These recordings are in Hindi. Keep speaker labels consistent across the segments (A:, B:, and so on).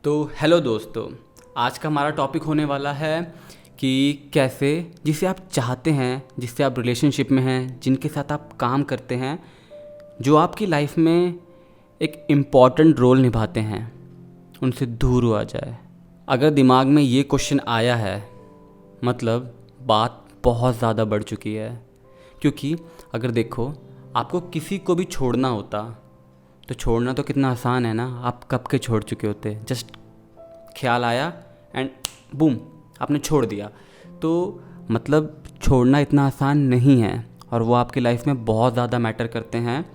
A: तो हेलो दोस्तों, आज का हमारा टॉपिक होने वाला है कि कैसे जिसे आप चाहते हैं, जिससे आप रिलेशनशिप में हैं, जिनके साथ आप काम करते हैं, जो आपकी लाइफ में एक इम्पॉर्टेंट रोल निभाते हैं, उनसे दूर हुआ जाए। अगर दिमाग में ये क्वेश्चन आया है मतलब बात बहुत ज़्यादा बढ़ चुकी है। क्योंकि अगर देखो, आपको किसी को भी छोड़ना होता तो छोड़ना तो कितना आसान है ना। आप कब के छोड़ चुके होते, जस्ट ख्याल आया एंड बूम आपने छोड़ दिया। तो मतलब छोड़ना इतना आसान नहीं है और वो आपकी लाइफ में बहुत ज़्यादा मैटर करते हैं,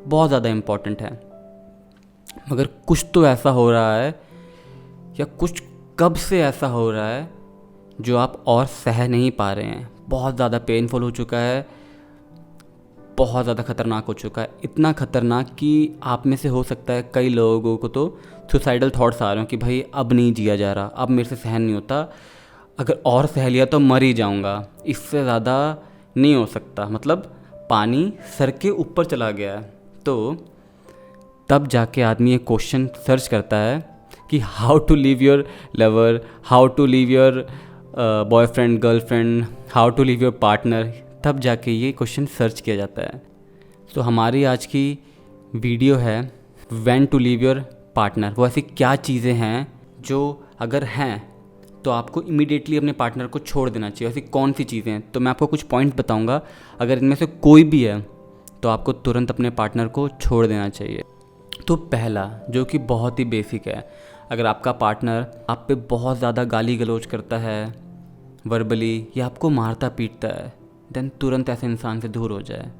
A: बहुत ज़्यादा इम्पॉर्टेंट है। मगर कुछ तो ऐसा हो रहा है या कुछ कब से ऐसा हो रहा है जो आप और सह नहीं पा रहे हैं। बहुत ज़्यादा पेनफुल हो चुका है, बहुत ज़्यादा ख़तरनाक हो चुका है। इतना ख़तरनाक कि आप में से हो सकता है कई लोगों को तो सुसाइडल थॉट्स आ रहे हो कि भाई अब नहीं जिया जा रहा, अब मेरे से सहन नहीं होता, अगर और सह लिया तो मर ही जाऊंगा, इससे ज़्यादा नहीं हो सकता। मतलब पानी सर के ऊपर चला गया है। तो तब जाके आदमी एक क्वेश्चन सर्च करता है कि how to leave your lover, how to leave your boyfriend girlfriend, how to leave your partner. तब जाके ये क्वेश्चन सर्च किया जाता है। तो हमारी आज की वीडियो है when to leave your partner. वो ऐसी क्या चीज़ें हैं जो अगर हैं तो आपको इमीडिएटली अपने पार्टनर को छोड़ देना चाहिए। ऐसी कौन सी चीज़ें हैं, तो मैं आपको कुछ पॉइंट बताऊंगा। अगर इनमें से कोई भी है तो आपको तुरंत अपने पार्टनर को छोड़ देना चाहिए। तो पहला, जो कि बहुत ही बेसिक है, अगर आपका पार्टनर आप पे बहुत ज़्यादा गाली गलौज करता है वर्बली या आपको मारता पीटता है, देन तुरंत ऐसे इंसान से दूर हो जाए।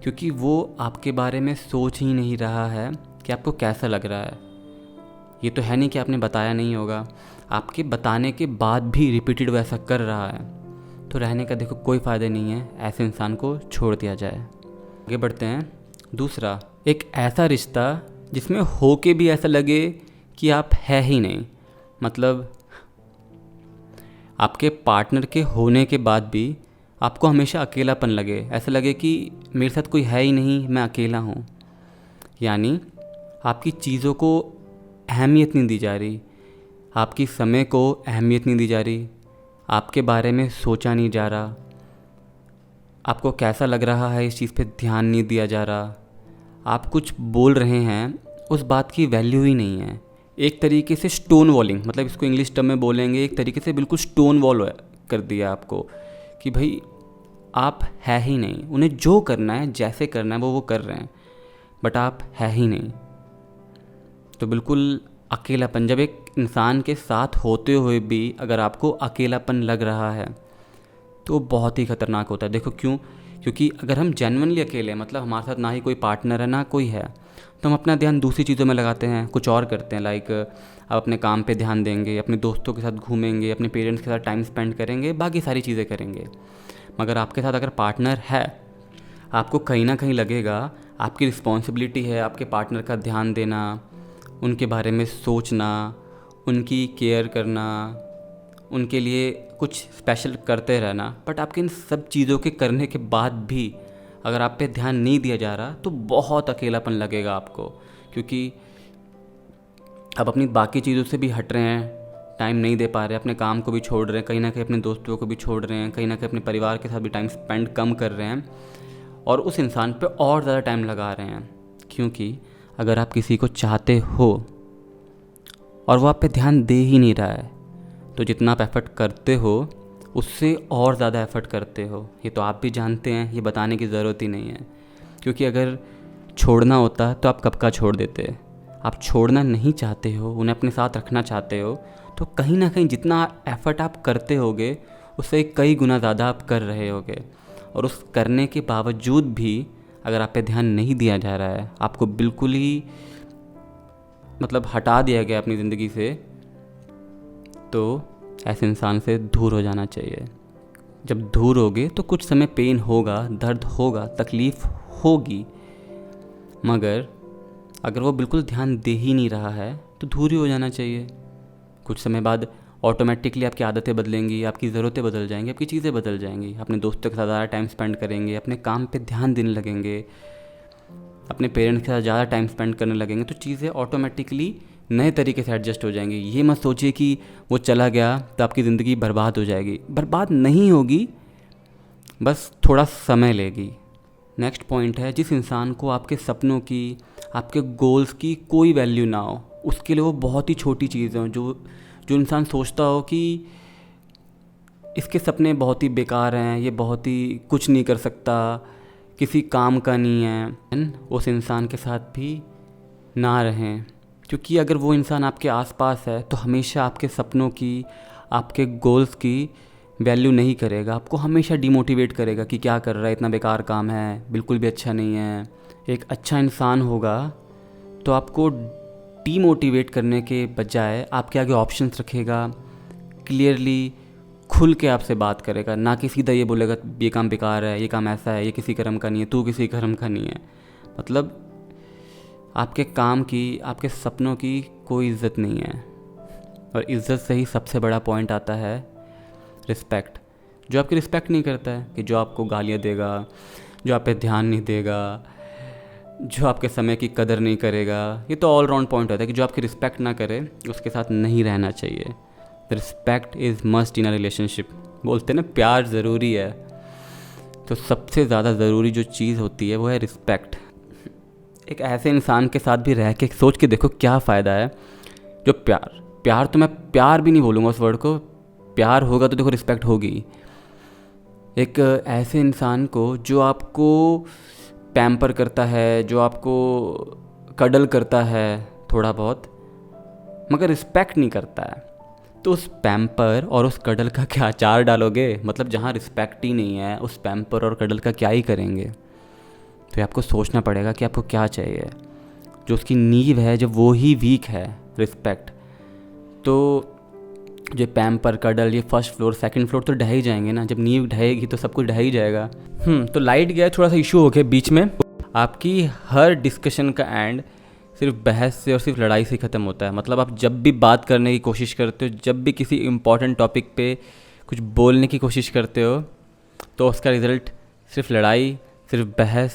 A: क्योंकि वो आपके बारे में सोच ही नहीं रहा है कि आपको कैसा लग रहा है। ये तो है नहीं कि आपने बताया नहीं होगा, आपके बताने के बाद भी रिपीटेड वैसा कर रहा है, तो रहने का देखो कोई फ़ायदा नहीं है। ऐसे इंसान को छोड़ दिया जाए। आगे बढ़ते हैं। दूसरा, एक ऐसा रिश्ता जिसमें हो के भी ऐसा लगे कि आप है ही नहीं। मतलब आपके पार्टनर के होने के बाद भी आपको हमेशा अकेलापन लगे, ऐसा लगे कि मेरे साथ कोई है ही नहीं, मैं अकेला हूँ। यानी आपकी चीज़ों को अहमियत नहीं दी जा रही, आपकी समय को अहमियत नहीं दी जा रही, आपके बारे में सोचा नहीं जा रहा, आपको कैसा लग रहा है इस चीज़ पे ध्यान नहीं दिया जा रहा। आप कुछ बोल रहे हैं, उस बात की वैल्यू ही नहीं है। एक तरीके से स्टोन वॉलिंग, मतलब इसको इंग्लिश टर्म में बोलेंगे, एक तरीके से बिल्कुल स्टोन वॉल कर दिया आपको कि भाई आप है ही नहीं। उन्हें जो करना है, जैसे करना है वो कर रहे हैं, बट आप है ही नहीं। तो बिल्कुल अकेलापन, जब एक इंसान के साथ होते हुए भी अगर आपको अकेलापन लग रहा है तो बहुत ही ख़तरनाक होता है। देखो क्यों? क्योंकि अगर हम जेन्युइनली अकेले हैं, मतलब हमारे साथ ना ही कोई पार्टनर है ना कोई है, तो हम अपना ध्यान दूसरी चीज़ों में लगाते हैं, कुछ और करते हैं। लाइक आप अपने काम पे ध्यान देंगे, अपने दोस्तों के साथ घूमेंगे, अपने पेरेंट्स के साथ टाइम स्पेंड करेंगे, बाकी सारी चीज़ें करेंगे। मगर आपके साथ अगर पार्टनर है, आपको कहीं ना कहीं लगेगा आपकी रिस्पॉन्सिबिलिटी है आपके पार्टनर का ध्यान देना, उनके बारे में सोचना, उनकी केयर करना, उनके लिए कुछ स्पेशल करते रहना। बट आपके इन सब चीज़ों के करने के बाद भी अगर आप पे ध्यान नहीं दिया जा रहा तो बहुत अकेलापन लगेगा आपको। क्योंकि आप अपनी बाकी चीज़ों से भी हट रहे हैं, टाइम नहीं दे पा रहे, अपने काम को भी छोड़ रहे हैं, कहीं ना कहीं अपने दोस्तों को भी छोड़ रहे हैं, कहीं ना कहीं अपने परिवार के साथ भी टाइम स्पेंड कम कर रहे हैं और उस इंसान पे और ज़्यादा टाइम लगा रहे हैं। क्योंकि अगर आप किसी को चाहते हो और वो आप पे ध्यान दे ही नहीं रहा है, तो जितना आप एफ़र्ट करते हो उससे और ज़्यादा एफ़र्ट करते हो। ये तो आप भी जानते हैं, ये बताने की ज़रूरत ही नहीं है। क्योंकि अगर छोड़ना होता तो आप कब का छोड़ देते। आप छोड़ना नहीं चाहते हो, उन्हें अपने साथ रखना चाहते हो, तो कहीं ना कहीं जितना एफ़र्ट आप करते होगे उससे कई गुना ज़्यादा आप कर रहे होगे। और उस करने के बावजूद भी अगर आप पे ध्यान नहीं दिया जा रहा है, आपको बिल्कुल ही मतलब हटा दिया गया अपनी ज़िंदगी से, तो ऐसे इंसान से दूर हो जाना चाहिए। जब दूर होगे तो कुछ समय पेन होगा, दर्द होगा, तकलीफ़ होगी, मगर अगर वो बिल्कुल ध्यान दे ही नहीं रहा है तो दूर ही हो जाना चाहिए। कुछ समय बाद ऑटोमेटिकली आपकी आदतें बदलेंगी, आपकी ज़रूरतें बदल जाएंगी, आपकी चीज़ें बदल जाएंगी। अपने दोस्तों के साथ ज़्यादा टाइम स्पेंड करेंगे, अपने काम पे ध्यान देने लगेंगे, अपने पेरेंट्स के साथ ज़्यादा टाइम स्पेंड करने लगेंगे, तो चीज़ें ऑटोमेटिकली नए तरीके से एडजस्ट हो जाएंगे। ये मत सोचिए कि वो चला गया तो आपकी ज़िंदगी बर्बाद हो जाएगी। बर्बाद नहीं होगी, बस थोड़ा समय लेगी। नेक्स्ट पॉइंट है, जिस इंसान को आपके सपनों की, आपके गोल्स की कोई वैल्यू ना हो, उसके लिए वो बहुत ही छोटी चीज़ है। जो इंसान सोचता हो कि इसके सपने बहुत ही बेकार हैं, ये बहुत ही कुछ नहीं कर सकता, किसी काम का नहीं है, उस इंसान के साथ भी ना रहें। क्योंकि अगर वो इंसान आपके आसपास है तो हमेशा आपके सपनों की, आपके गोल्स की वैल्यू नहीं करेगा, आपको हमेशा डिमोटिवेट करेगा कि क्या कर रहा है, इतना बेकार काम है, बिल्कुल भी अच्छा नहीं है। एक अच्छा इंसान होगा तो आपको डीमोटिवेट करने के बजाय आपके आगे ऑप्शंस रखेगा, क्लियरली खुल के आपसे बात करेगा, ना कि सीधा ये बोलेगा ये काम बेकार है, ये काम ऐसा है, ये किसी कर्म का नहीं है, तू किसी कर्म का नहीं है। मतलब आपके काम की, आपके सपनों की कोई इज़्ज़त नहीं है। और इज़्ज़त से ही सबसे बड़ा पॉइंट आता है रिस्पेक्ट। जो आपकी रिस्पेक्ट नहीं करता है, कि जो आपको गालियाँ देगा, जो आप पे ध्यान नहीं देगा, जो आपके समय की कदर नहीं करेगा, ये तो ऑल राउंड पॉइंट होता है कि जो आपकी रिस्पेक्ट ना करे उसके साथ नहीं रहना चाहिए। Respect is must in a relationship. बोलते हैं ना प्यार ज़रूरी है, तो सबसे ज़्यादा ज़रूरी जो चीज़ होती है वो है रिस्पेक्ट। एक ऐसे इंसान के साथ भी रह के सोच के देखो क्या फ़ायदा है। जो प्यार तो मैं प्यार भी नहीं बोलूँगा उस वर्ड को, प्यार होगा तो देखो रिस्पेक्ट होगी। एक ऐसे इंसान को जो आपको पैम्पर करता है, जो आपको कडल करता है थोड़ा बहुत, मगर रिस्पेक्ट नहीं करता है, तो उस पैम्पर और उस कडल का क्या अचार डालोगे? मतलब जहाँ रिस्पेक्ट ही नहीं है, उस पैम्पर और कडल का क्या ही करेंगे? तो ये आपको सोचना पड़ेगा कि आपको क्या चाहिए। जो उसकी नींव है, जब वो ही वीक है, रिस्पेक्ट, तो जो पैम्पर कडल, ये फर्स्ट फ्लोर सेकंड फ्लोर तो ढह ही जाएंगे ना। जब नींव ढहेगी तो सब कुछ ढह ही जाएगा। तो लाइट गया, थोड़ा सा इशू हो गया बीच में। आपकी हर डिस्कशन का एंड सिर्फ बहस से और सिर्फ लड़ाई से ख़त्म होता है। मतलब आप जब भी बात करने की कोशिश करते हो, जब भी किसी इम्पॉर्टेंट टॉपिक पे कुछ बोलने की कोशिश करते हो, तो उसका रिज़ल्ट सिर्फ लड़ाई, सिर्फ बहस,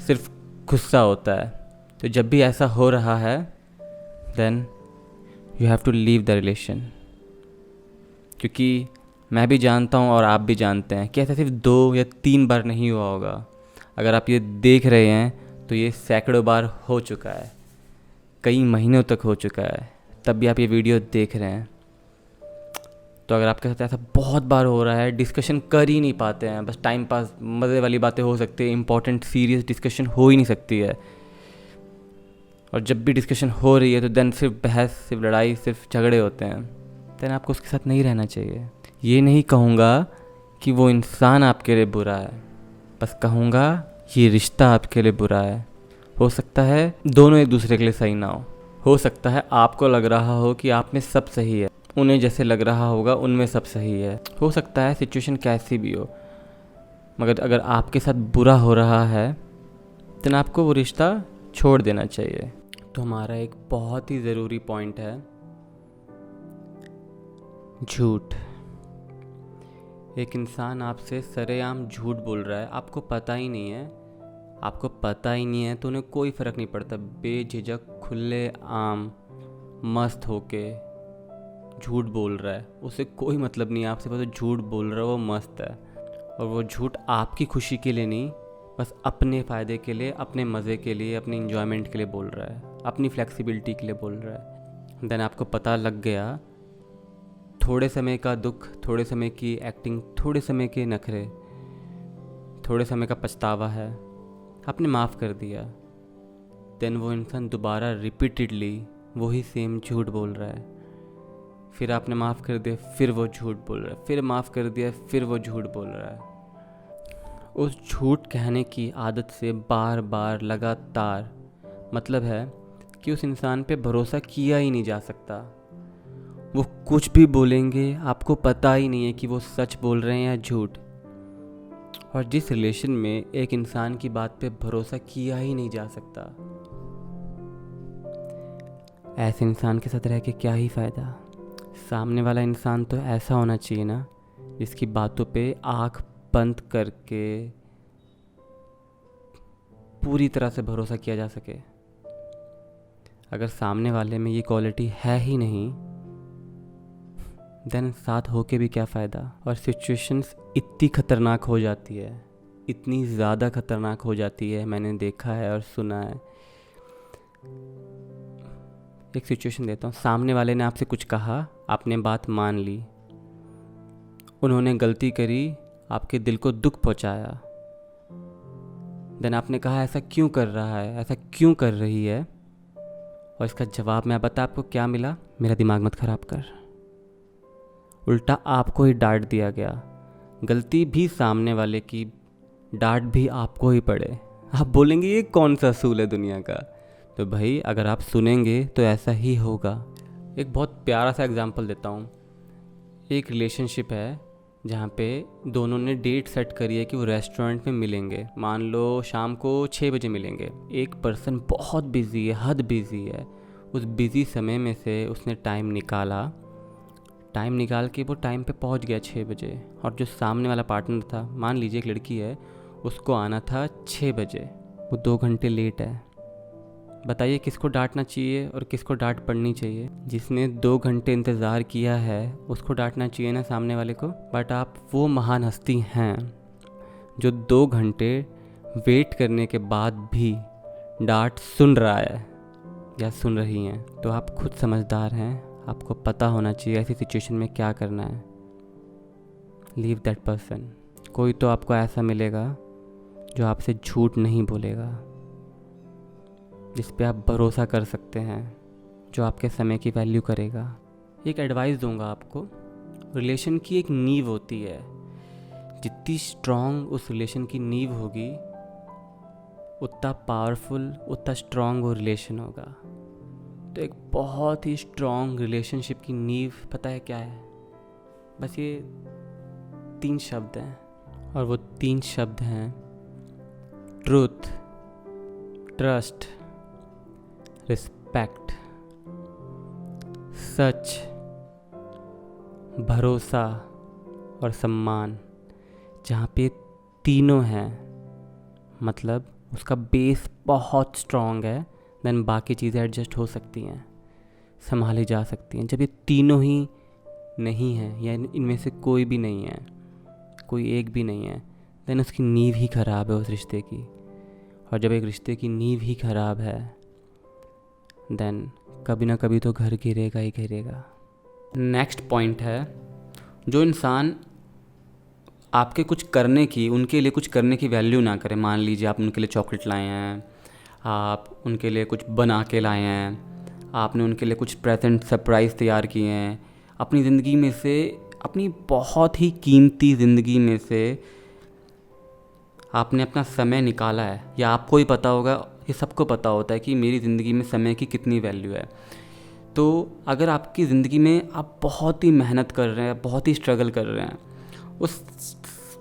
A: सिर्फ गुस्सा होता है। तो जब भी ऐसा हो रहा है, then you have to leave the relation. क्योंकि मैं भी जानता हूँ और आप भी जानते हैं कि ऐसा सिर्फ 2 या 3 बार नहीं हुआ होगा। अगर आप ये देख रहे हैं तो ये सैकड़ों बार हो चुका है, कई महीनों तक हो चुका है, तब भी आप ये वीडियो देख रहे हैं। तो अगर आपके साथ ऐसा बहुत बार हो रहा है, डिस्कशन कर ही नहीं पाते हैं, बस टाइम पास, मज़े वाली बातें हो सकती है, इंपॉर्टेंट सीरियस डिस्कशन हो ही नहीं सकती है, और जब भी डिस्कशन हो रही है तो देन सिर्फ बहस, सिर्फ लड़ाई, सिर्फ झगड़े होते हैं, देन आपको उसके साथ नहीं रहना चाहिए। ये नहीं कहूँगा कि वो इंसान आपके लिए बुरा है, बस कहूँगा ये रिश्ता आपके लिए बुरा है। हो सकता है दोनों एक दूसरे के लिए सही ना हो सकता है आपको लग रहा हो कि आप में सब सही है, उन्हें जैसे लग रहा होगा उनमें सब सही है। हो सकता है सिचुएशन कैसी भी हो, मगर अगर आपके साथ बुरा हो रहा है तो आपको वो रिश्ता छोड़ देना चाहिए। तो हमारा एक बहुत ही ज़रूरी पॉइंट है झूठ। एक इंसान आपसे सरेआम झूठ बोल रहा है, आपको पता ही नहीं है, तो उन्हें कोई फ़र्क नहीं पड़ता, बेझिझक खुले आम मस्त होके झूठ बोल रहा है, उसे कोई मतलब नहीं है आपसे, बस झूठ बोल रहा है, वो मस्त है। और वो झूठ आपकी खुशी के लिए नहीं, बस अपने फ़ायदे के लिए, अपने मज़े के लिए, अपने इन्जॉयमेंट के लिए बोल रहा है, अपनी फ्लेक्सिबिलिटी के लिए बोल रहा है। देन आपको पता लग गया, थोड़े समय का दुख, थोड़े समय की एक्टिंग, थोड़े समय के नखरे, थोड़े समय का पछतावा है, आपने माफ़ कर दिया, देन वो इंसान दोबारा रिपीटेडली वही सेम झूठ बोल रहा है। फिर आपने माफ़ कर दिया, फिर वो झूठ बोल रहा है, फिर माफ़ कर दिया, फिर वो झूठ बोल रहा है। उस झूठ कहने की आदत से बार बार लगातार मतलब है कि उस इंसान पे भरोसा किया ही नहीं जा सकता। वो कुछ भी बोलेंगे, आपको पता ही नहीं है कि वो सच बोल रहे हैं या झूठ। और जिस रिलेशन में एक इंसान की बात पे भरोसा किया ही नहीं जा सकता, ऐसे इंसान के साथ रह के क्या ही फ़ायदा। सामने वाला इंसान तो ऐसा होना चाहिए ना, जिसकी बातों पे आँख बंद करके पूरी तरह से भरोसा किया जा सके। अगर सामने वाले में ये क्वालिटी है ही नहीं, देन साथ होके भी क्या फ़ायदा। और सिचुएशंस इतनी ख़तरनाक हो जाती है, इतनी ज़्यादा ख़तरनाक हो जाती है, मैंने देखा है और सुना है। एक सिचुएशन देता हूँ, सामने वाले ने आपसे कुछ कहा, आपने बात मान ली, उन्होंने गलती करी, आपके दिल को दुख पहुँचाया, देन आपने कहा ऐसा क्यों कर रहा है, ऐसा क्यों कर रही है, और इसका जवाब मैं बता आपको क्या मिला, मेरा दिमाग मत ख़राब कर। उल्टा आपको ही डांट दिया गया, गलती भी सामने वाले की, डांट भी आपको ही पड़े। आप बोलेंगे ये कौन सा असूल है दुनिया का। तो भाई अगर आप सुनेंगे तो ऐसा ही होगा। एक बहुत प्यारा सा एग्जांपल देता हूँ। एक रिलेशनशिप है जहाँ पे दोनों ने डेट सेट करी है कि वो रेस्टोरेंट में मिलेंगे। मान लो शाम को 6 बजे मिलेंगे। एक पर्सन बहुत बिज़ी है, हद बिज़ी है। उस बिज़ी समय में से उसने टाइम निकाल के वो टाइम पे पहुँच गया 6 बजे। और जो सामने वाला पार्टनर था, मान लीजिए एक लड़की है, उसको आना था 6 बजे, वो 2 घंटे लेट है। बताइए किसको डांटना चाहिए और किसको डांट पड़नी चाहिए। जिसने 2 घंटे इंतज़ार किया है उसको डांटना चाहिए ना, सामने वाले को। बट आप वो महान हस्ती हैं जो 2 घंटे वेट करने के बाद भी डांट सुन रहा है या सुन रही हैं। तो आप खुद समझदार हैं, आपको पता होना चाहिए ऐसी सिचुएशन में क्या करना है। Leave that person. कोई तो आपको ऐसा मिलेगा जो आपसे झूठ नहीं बोलेगा, जिस पे आप भरोसा कर सकते हैं, जो आपके समय की वैल्यू करेगा। एक एडवाइस दूंगा आपको, रिलेशन की एक नींव होती है, जितनी स्ट्रॉन्ग उस रिलेशन की नींव होगी उतना पावरफुल, उतना स्ट्रॉन्ग वो रिलेशन होगा। तो एक बहुत ही स्ट्रॉन्ग रिलेशनशिप की नींव पता है क्या है? बस ये 3 शब्द हैं, और वो 3 शब्द हैं ट्रूथ, ट्रस्ट, रिस्पेक्ट। सच, भरोसा और सम्मान। जहाँ पे तीनों हैं, मतलब उसका बेस बहुत स्ट्रॉन्ग है, देन बाकी चीज़ें एडजस्ट हो सकती हैं, संभाली जा सकती हैं। जब ये तीनों ही नहीं हैं या इनमें से कोई भी नहीं है, कोई एक भी नहीं है, देन उसकी नींव ही ख़राब है उस रिश्ते की। और जब एक रिश्ते की नींव ही ख़राब है, देन कभी ना कभी तो घर गिरेगा ही गिरेगा। नेक्स्ट पॉइंट है, जो इंसान आपके कुछ करने की, उनके लिए कुछ करने की वैल्यू ना करे। मान लीजिए आप उनके लिए चॉकलेट लाए हैं, आप उनके लिए कुछ बना के लाए हैं, आपने उनके लिए कुछ प्रेजेंट सरप्राइज़ तैयार किए हैं। अपनी ज़िंदगी में से, अपनी बहुत ही कीमती ज़िंदगी में से आपने अपना समय निकाला है, या आपको ही पता होगा, ये सबको पता होता है कि मेरी ज़िंदगी में समय की कितनी वैल्यू है। तो अगर आपकी ज़िंदगी में आप बहुत ही मेहनत कर रहे हैं, बहुत ही स्ट्रगल कर रहे हैं,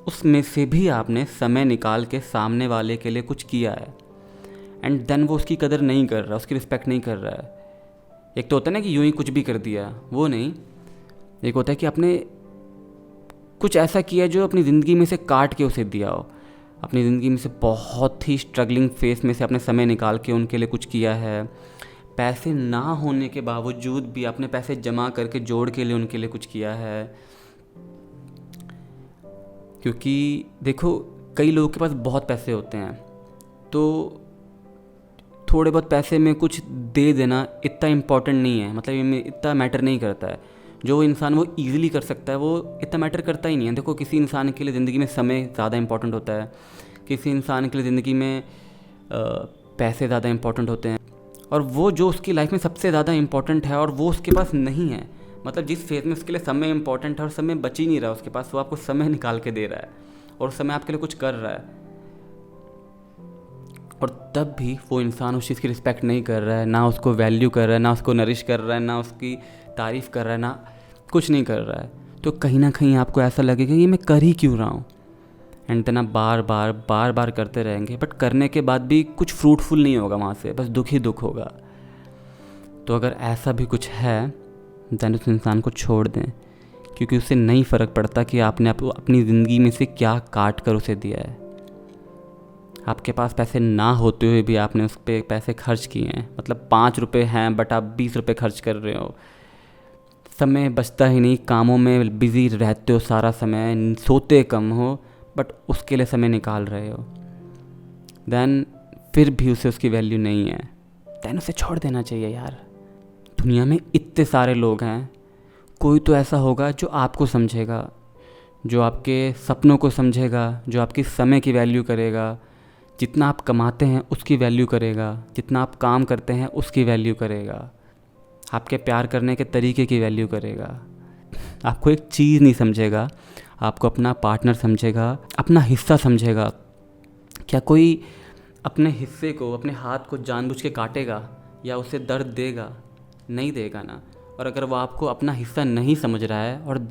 A: उसमें से भी आपने समय निकाल के सामने वाले के लिए कुछ किया है, एंड देन वो उसकी कदर नहीं कर रहा, उसकी रिस्पेक्ट नहीं कर रहा है। एक तो होता है ना कि यूँ ही कुछ भी कर दिया, वो नहीं। एक होता है कि आपने कुछ ऐसा किया जो अपनी ज़िंदगी में से काट के उसे दिया हो, अपनी ज़िंदगी में से बहुत ही स्ट्रगलिंग फेस में से आपने समय निकाल के उनके लिए कुछ किया है। पैसे ना होने के बावजूद भी आपने पैसे जमा करके जोड़ के लिए उनके लिए कुछ किया है। क्योंकि देखो, कई लोगों के पास बहुत पैसे होते हैं, तो थोड़े बहुत पैसे में कुछ दे देना इतना इम्पॉर्टेंट नहीं है, मतलब ये इतना मैटर नहीं करता है। जो इंसान वो ईज़िली कर सकता है वो इतना मैटर करता ही नहीं है। देखो, किसी इंसान के लिए ज़िंदगी में समय ज़्यादा इंपॉर्टेंट होता है, किसी इंसान के लिए ज़िंदगी में पैसे ज़्यादा इंपॉर्टेंट होते हैं, और वो जो उसकी लाइफ में सबसे ज़्यादा इंपॉर्टेंट है और वो उसके पास नहीं है, मतलब जिस फेज़ में उसके लिए समय इंपॉर्टेंट है और समय बच ही नहीं रहा उसके पास, वो आपको समय निकाल के दे रहा है और समय आपके लिए कुछ कर रहा है, और तब भी वो इंसान उस चीज़ की रिस्पेक्ट नहीं कर रहा है, ना उसको वैल्यू कर रहा है, ना उसको नरिश कर रहा है, ना उसकी तारीफ़ कर रहा है, ना कुछ नहीं कर रहा है। तो कहीं ना कहीं आपको ऐसा लगेगा ये मैं कर ही क्यों रहा हूँ, एंड देन आप बार बार करते रहेंगे, बट करने के बाद भी कुछ फ्रूटफुल नहीं होगा वहाँ से, बस दुख ही दुख होगा। तो अगर ऐसा भी कुछ है, देन उस इंसान को छोड़ दें, क्योंकि उससे नहीं फ़र्क पड़ता कि आपने अपनी ज़िंदगी में से क्या काट कर उसे दिया है। आपके पास पैसे ना होते हुए भी आपने उस पर पैसे खर्च किए हैं, मतलब 5 रुपये हैं बट आप 20 रुपये खर्च कर रहे हो। समय बचता ही नहीं, कामों में बिज़ी रहते हो सारा समय, सोते कम हो बट उसके लिए समय निकाल रहे हो, देन फिर भी उसे उसकी वैल्यू नहीं है, देन उसे छोड़ देना चाहिए यार। दुनिया में इतने सारे लोग हैं, कोई तो ऐसा होगा जो आपको समझेगा, जो आपके सपनों को समझेगा, जो आपकी समय की वैल्यू करेगा, जितना आप कमाते हैं उसकी वैल्यू करेगा, जितना आप काम करते हैं उसकी वैल्यू करेगा, आपके प्यार करने के तरीके की वैल्यू करेगा। आपको एक चीज़ नहीं समझेगा, आपको अपना पार्टनर समझेगा, अपना हिस्सा समझेगा। क्या कोई अपने हिस्से को, अपने हाथ को जानबूझ के काटेगा या उसे दर्द देगा? नहीं देगा ना। और अगर वो आपको अपना हिस्सा नहीं समझ रहा है और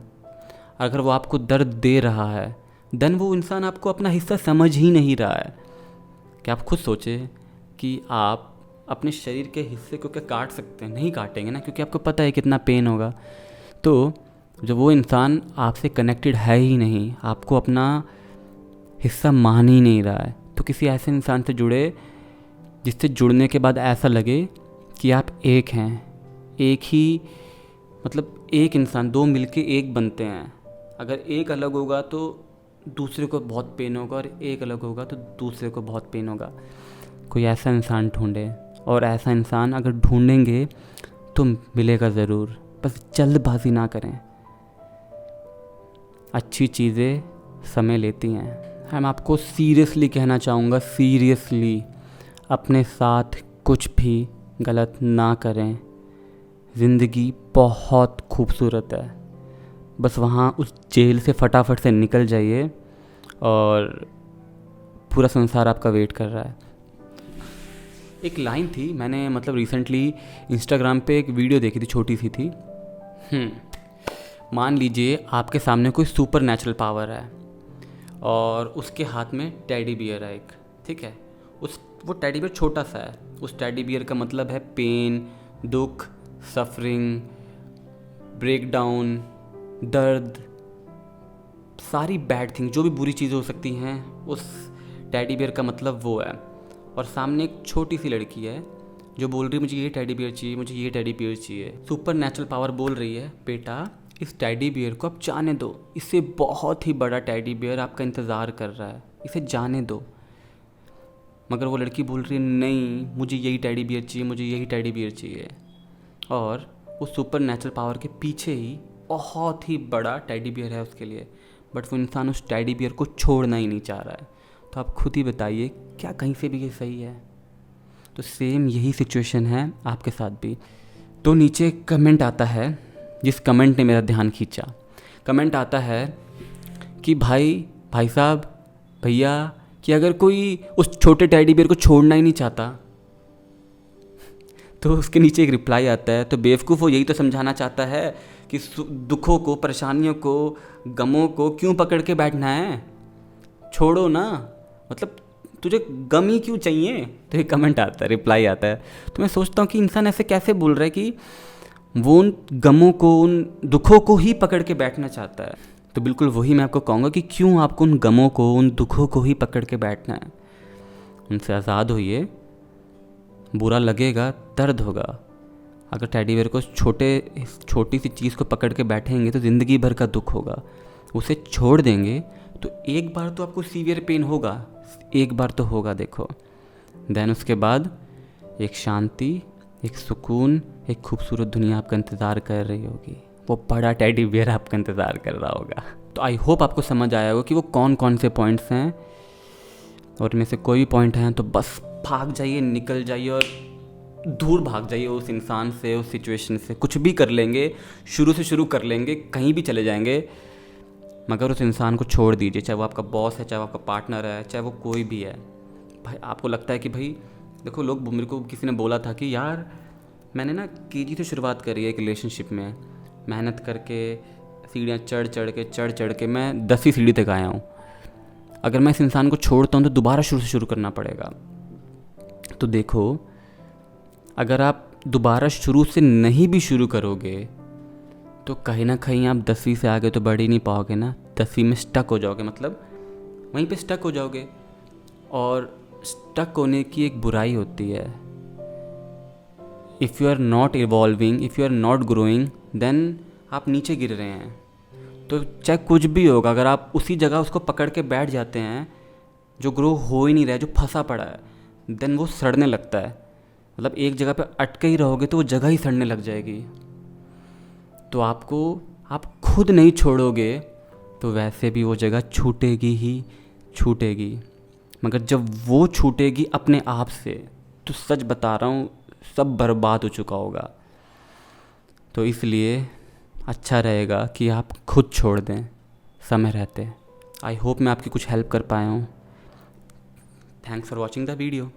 A: अगर वो आपको दर्द दे रहा है, देन वो इंसान आपको अपना हिस्सा समझ ही नहीं रहा है। क्या आप खुद सोचें कि आप अपने शरीर के हिस्से को क्या काट सकते हैं? नहीं काटेंगे ना, क्योंकि आपको पता है कितना पेन होगा। तो जब वो इंसान आपसे कनेक्टेड है ही नहीं, आपको अपना हिस्सा मान ही नहीं रहा है, तो किसी ऐसे इंसान से जुड़े जिससे जुड़ने के बाद ऐसा लगे कि आप एक हैं, एक ही, मतलब एक इंसान, दो मिलके एक बनते हैं। अगर एक अलग होगा तो दूसरे को बहुत पेन होगा और एक अलग होगा तो दूसरे को बहुत पेन होगा। कोई ऐसा इंसान ढूंढे, और ऐसा इंसान अगर ढूंढेंगे तो मिलेगा ज़रूर, बस जल्दबाजी ना करें। अच्छी चीज़ें समय लेती हैं। मैं आपको सीरियसली कहना चाहूँगा, सीरियसली अपने साथ कुछ भी गलत ना करें। ज़िंदगी बहुत खूबसूरत है, बस वहाँ उस जेल से फटाफट से निकल जाइए और पूरा संसार आपका वेट कर रहा है। एक लाइन थी, मैंने मतलब रिसेंटली इंस्टाग्राम पे एक वीडियो देखी थी, छोटी सी थी। मान लीजिए आपके सामने कोई सुपर नेचुरल पावर है और उसके हाथ में टेडी बियर है एक, ठीक है। वो टेडी बियर छोटा सा है, उस टेडी बियर का मतलब है पेन, दुख, सफरिंग, ब्रेकडाउन, दर्द, सारी बैड थिंग, जो भी बुरी चीज़ें हो सकती हैं, उस टेडी बियर का मतलब वो है। और सामने एक छोटी सी लड़की है जो बोल रही है मुझे ये टेडी बियर चाहिए, मुझे ये टेडी बियर चाहिए। सुपर नेचुरल पावर बोल रही है बेटा इस टेडी बियर को आप जाने दो, इससे बहुत ही बड़ा टेडी बियर आपका इंतज़ार कर रहा है, इसे जाने दो। मगर वो लड़की बोल रही है नहीं मुझे यही टेडी बियर चाहिए, मुझे यही टेडी बियर चाहिए। और उस सुपर नेचुरल पावर के पीछे ही बहुत ही बड़ा टेडी बियर है उसके लिए, बट वो इंसान उस टेडी बियर को छोड़ना ही नहीं चाह रहा है। तो आप खुद ही बताइए क्या कहीं से भी ये सही है? तो सेम यही सिचुएशन है आपके साथ भी। तो नीचे कमेंट आता है, जिस कमेंट ने मेरा ध्यान खींचा, कमेंट आता है कि भाई साहब, भैया, कि अगर कोई उस छोटे टेडी बियर को छोड़ना ही नहीं चाहता, तो उसके नीचे एक रिप्लाई आता है, तो बेवकूफ़ वो यही तो समझाना चाहता है कि दुखों को, परेशानियों को, गमों को क्यों पकड़ के बैठना है, छोड़ो ना, मतलब तुझे गम ही क्यों चाहिए? तो ये कमेंट आता है, रिप्लाई आता है। तो मैं सोचता हूँ कि इंसान ऐसे कैसे बोल रहा है कि वो उन गमों को, उन दुखों को ही पकड़ के बैठना चाहता है। तो बिल्कुल वही मैं आपको कहूँगा कि क्यों आपको उन गमों को, उन दुखों को ही पकड़ के बैठना है। उनसे आज़ाद होइए। बुरा लगेगा, दर्द होगा। अगर टेडी बियर को छोटी सी चीज़ को पकड़ के बैठेंगे तो ज़िंदगी भर का दुख होगा। उसे छोड़ देंगे तो एक बार तो आपको सीवियर पेन होगा, एक बार तो होगा, देखो। देन उसके बाद एक शांति, एक सुकून, एक खूबसूरत दुनिया आपका इंतज़ार कर रही होगी। वो बड़ा टेडी बियर आपका इंतज़ार कर रहा होगा। तो आई होप आपको समझ आया होगा कि वो कौन कौन से पॉइंट्स हैं, और इनमें से कोई भी पॉइंट हैं तो बस भाग जाइए, निकल जाइए और दूर भाग जाइए उस इंसान से, उस सिचुएशन से। कुछ भी कर लेंगे, शुरू से शुरू कर लेंगे, कहीं भी चले जाएंगे, मगर उस इंसान को छोड़ दीजिए। चाहे वो आपका बॉस है, चाहे वो आपका पार्टनर है, चाहे वो कोई भी है। भाई आपको लगता है कि भाई देखो, मेरे को किसी ने बोला था कि यार मैंने ना केजी से शुरुआत करी है एक रिलेशनशिप में, मेहनत करके सीढ़ियाँ चढ़ के मैं 10वीं सीढ़ी तक आया हूँ। अगर मैं इस इंसान को छोड़ता हूँ तो दोबारा शुरू करना पड़ेगा। तो देखो, अगर आप दोबारा शुरू से नहीं भी शुरू करोगे तो कहीं ना कहीं आप 10वीं से आगे तो बढ़ ही नहीं पाओगे ना। 10वीं में स्टक हो जाओगे, मतलब वहीं पे स्टक हो जाओगे। और स्टक होने की एक बुराई होती है। If you are not evolving, if you are not growing, then आप नीचे गिर रहे हैं। तो चाहे कुछ भी होगा, अगर आप उसी जगह उसको पकड़ के बैठ जाते हैं जो ग्रो हो ही नहीं रहा है, जो फंसा पड़ा है, देन वो सड़ने लगता है। मतलब एक जगह पे अटके ही रहोगे तो वो जगह ही सड़ने लग जाएगी। तो आप खुद नहीं छोड़ोगे तो वैसे भी वो जगह छूटेगी ही छूटेगी। मगर जब वो छूटेगी अपने आप से, तो सच बता रहा हूँ, सब बर्बाद हो चुका होगा। तो इसलिए अच्छा रहेगा कि आप खुद छोड़ दें समय रहते। आई होप मैं आपकी कुछ हेल्प कर पाया हूँ। Thanks for watching the video.